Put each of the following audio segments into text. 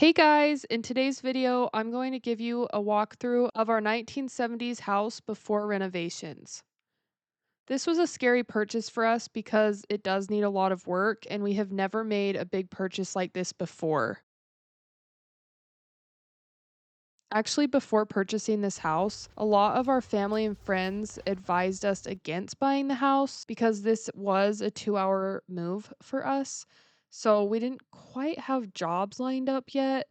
Hey guys, in today's video, I'm going to give you a walkthrough of our 1970s house before renovations. This was a scary purchase for us because it does need a lot of work and we have never made a big purchase like this before. Actually, before purchasing this house, a lot of our family and friends advised us against buying the house because this was a 2-hour move for us. So we didn't quite have jobs lined up yet.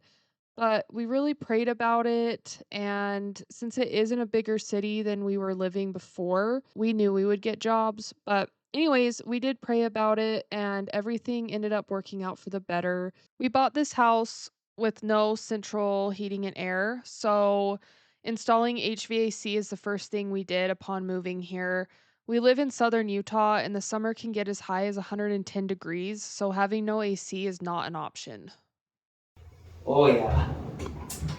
But we really prayed about it, and since it is in a bigger city than we were living before, we knew we would get jobs. But anyways, we did pray about it, and everything ended up working out for the better. We bought this house with no central heating and air, so installing HVAC is the first thing we did upon moving here. We live in southern Utah, and the summer can get as high as 110 degrees, so having no AC is not an option. Oh yeah.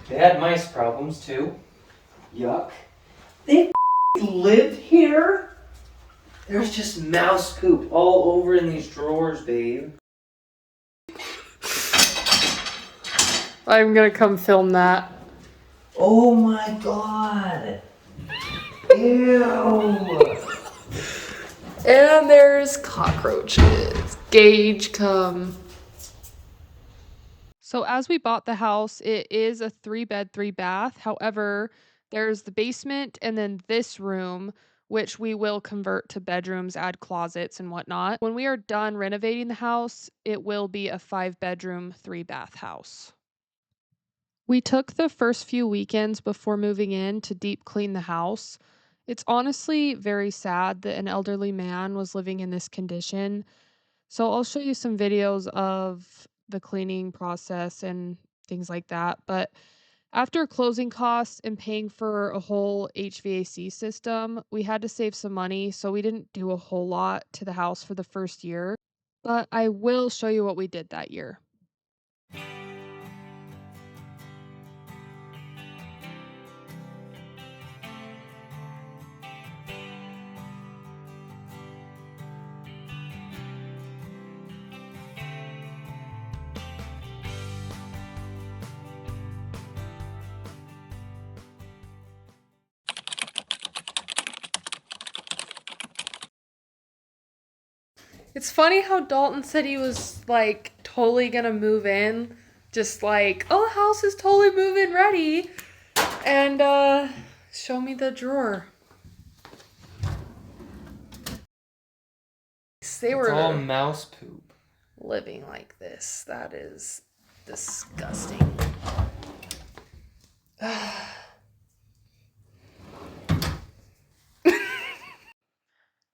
They had mice problems too. Yuck. They lived here? There's just mouse poop all over in these drawers, babe. I'm gonna come film that. Oh my god. Ew. And there's cockroaches. Gage, come. So as we bought the house, it is a 3-bed, 3-bath. However, there's the basement and then this room, which we will convert to bedrooms, add closets and whatnot. When we are done renovating the house, it will be a 5-bedroom, 3-bath house. We took the first few weekends before moving in to deep clean the house. It's honestly very sad that an elderly man was living in this condition. So I'll show you some videos of the cleaning process and things like that. But after closing costs and paying for a whole HVAC system, we had to save some money. So we didn't do a whole lot to the house for the first year. But I will show you what we did that year. It's funny how Dalton said he was like totally gonna move in. Just like, oh, the house is totally move-in ready. And show me the drawer. They It's were all mouse poop. living like this. That is disgusting.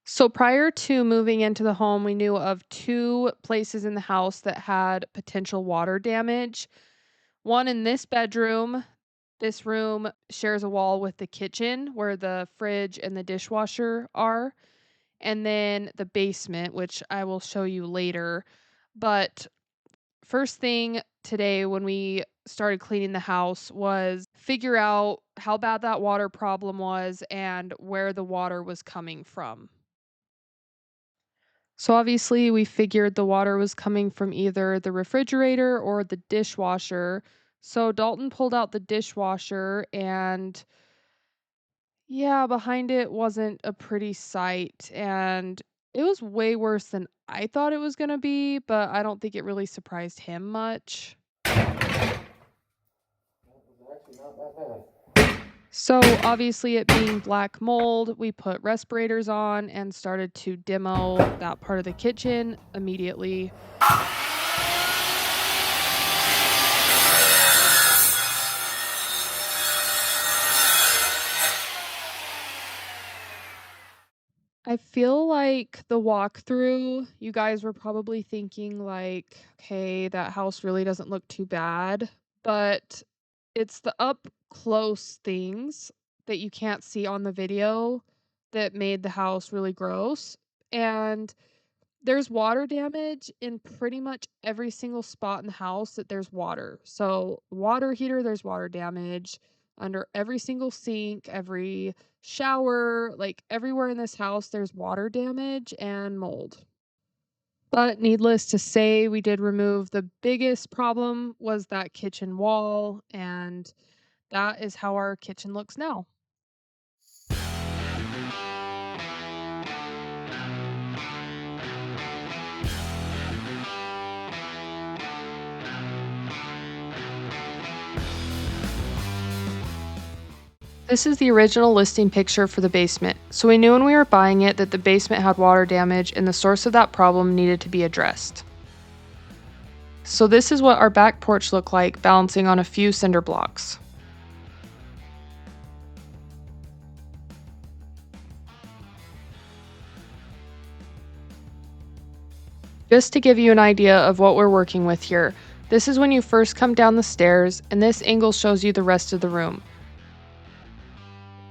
So prior to moving into the home, we knew of 2 places in the house that had potential water damage. One in this bedroom. This room shares a wall with the kitchen where the fridge and the dishwasher are. And then the basement, which I will show you later. But first thing today when we started cleaning the house was figure out how bad that water problem was and where the water was coming from. So obviously we figured the water was coming from either the refrigerator or the dishwasher. So Dalton pulled out the dishwasher and yeah, behind it wasn't a pretty sight and it was way worse than I thought it was going to be, but I don't think it really surprised him much. Actually not that bad. So obviously it being black mold, we put respirators on and started to demo that part of the kitchen immediately. I feel like the walkthrough, you guys were probably thinking like, okay, that house really doesn't look too bad, but it's the up close things that you can't see on the video that made the house really gross. And there's water damage in pretty much every single spot in the house that there's water. So, water heater, there's water damage under every single sink, every shower, like everywhere in this house, there's water damage and mold. But needless to say, we did remove the biggest problem was that kitchen wall, and that is how our kitchen looks now. This is the original listing picture for the basement, so we knew when we were buying it that the basement had water damage and the source of that problem needed to be addressed. So this is what our back porch looked like, balancing on a few cinder blocks. Just to give you an idea of what we're working with here, this is when you first come down the stairs, and this angle shows you the rest of the room.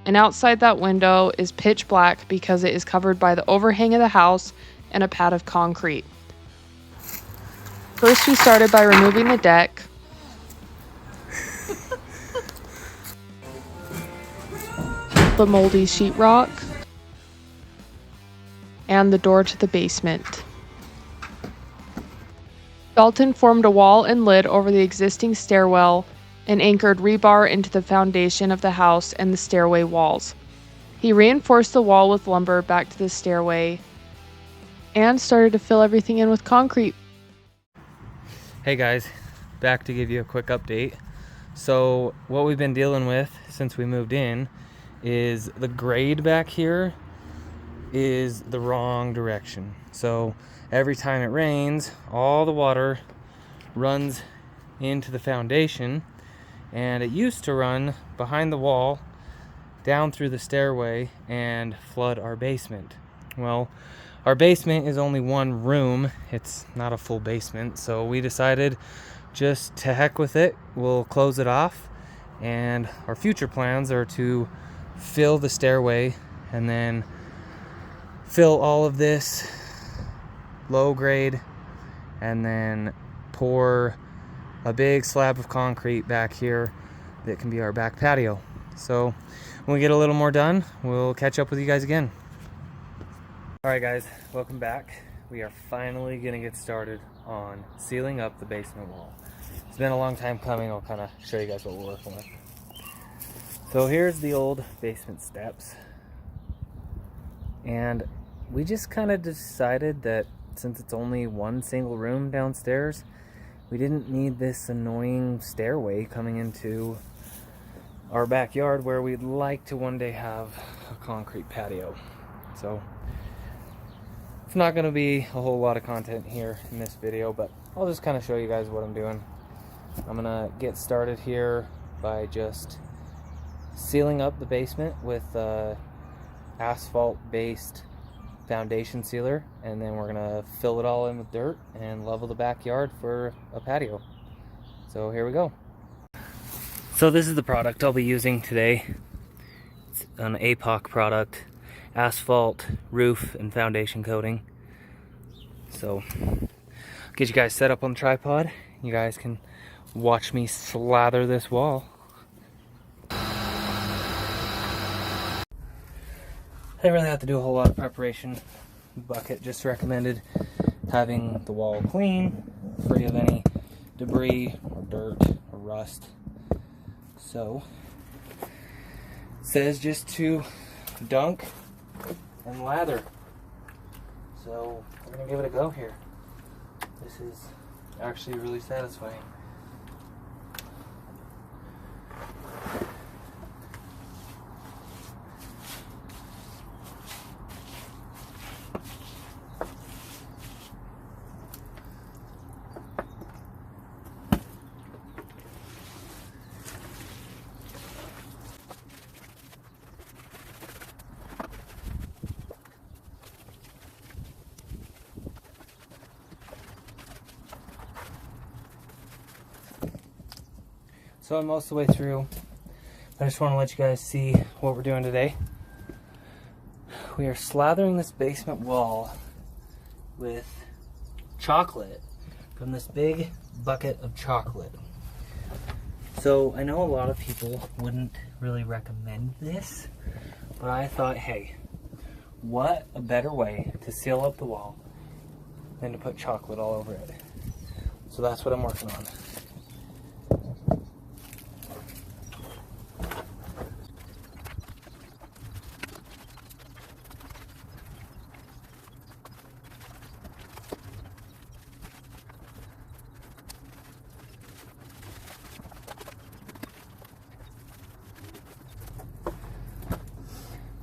And outside that window is pitch black because it is covered by the overhang of the house and a pad of concrete. First, we started by removing the deck. The moldy sheetrock, and the door to the basement. Dalton formed a wall and lid over the existing stairwell and anchored rebar into the foundation of the house and the stairway walls. He reinforced the wall with lumber back to the stairway and started to fill everything in with concrete. Hey guys, back to give you a quick update. So what we've been dealing with since we moved in is the grade back here is the wrong direction. So every time it rains, all the water runs into the foundation, and it used to run behind the wall down through the stairway and flood our basement. Well, our basement is only one room, it's not a full basement, so we decided just to heck with it, we'll close it off, and our future plans are to fill the stairway and then fill all of this low grade and then pour a big slab of concrete back here that can be our back patio. So when we get a little more done, we'll catch up with you guys again. Alright guys, welcome back. We are finally gonna get started on sealing up the basement wall. It's been a long time coming. I'll kind of show you guys what we're working with. So here's the old basement steps, and we just kind of decided that since it's only one single room downstairs, we didn't need this annoying stairway coming into our backyard where we'd like to one day have a concrete patio. So it's not going to be a whole lot of content here in this video, but I'll just kind of show you guys what I'm doing. I'm going to get started here by just sealing up the basement with asphalt based foundation sealer, and then we're gonna fill it all in with dirt and level the backyard for a patio. So here we go. So this is the product I'll be using today. It's an APOC product, asphalt roof and foundation coating. So I'll get you guys set up on the tripod. You guys can watch me slather this wall. I didn't really have to do a whole lot of preparation. The bucket just recommended having the wall clean, free of any debris or dirt or rust. So it says just to dunk and lather. So we're gonna give it a go here. This is actually really satisfying. So I'm most of the way through. I just want to let you guys see what we're doing today. We are slathering this basement wall with chocolate from this big bucket of chocolate. So I know a lot of people wouldn't really recommend this, but I thought, hey, what a better way to seal up the wall than to put chocolate all over it. So that's what I'm working on.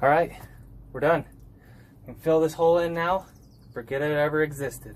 All right, we're done. We can fill this hole in now. Forget it ever existed.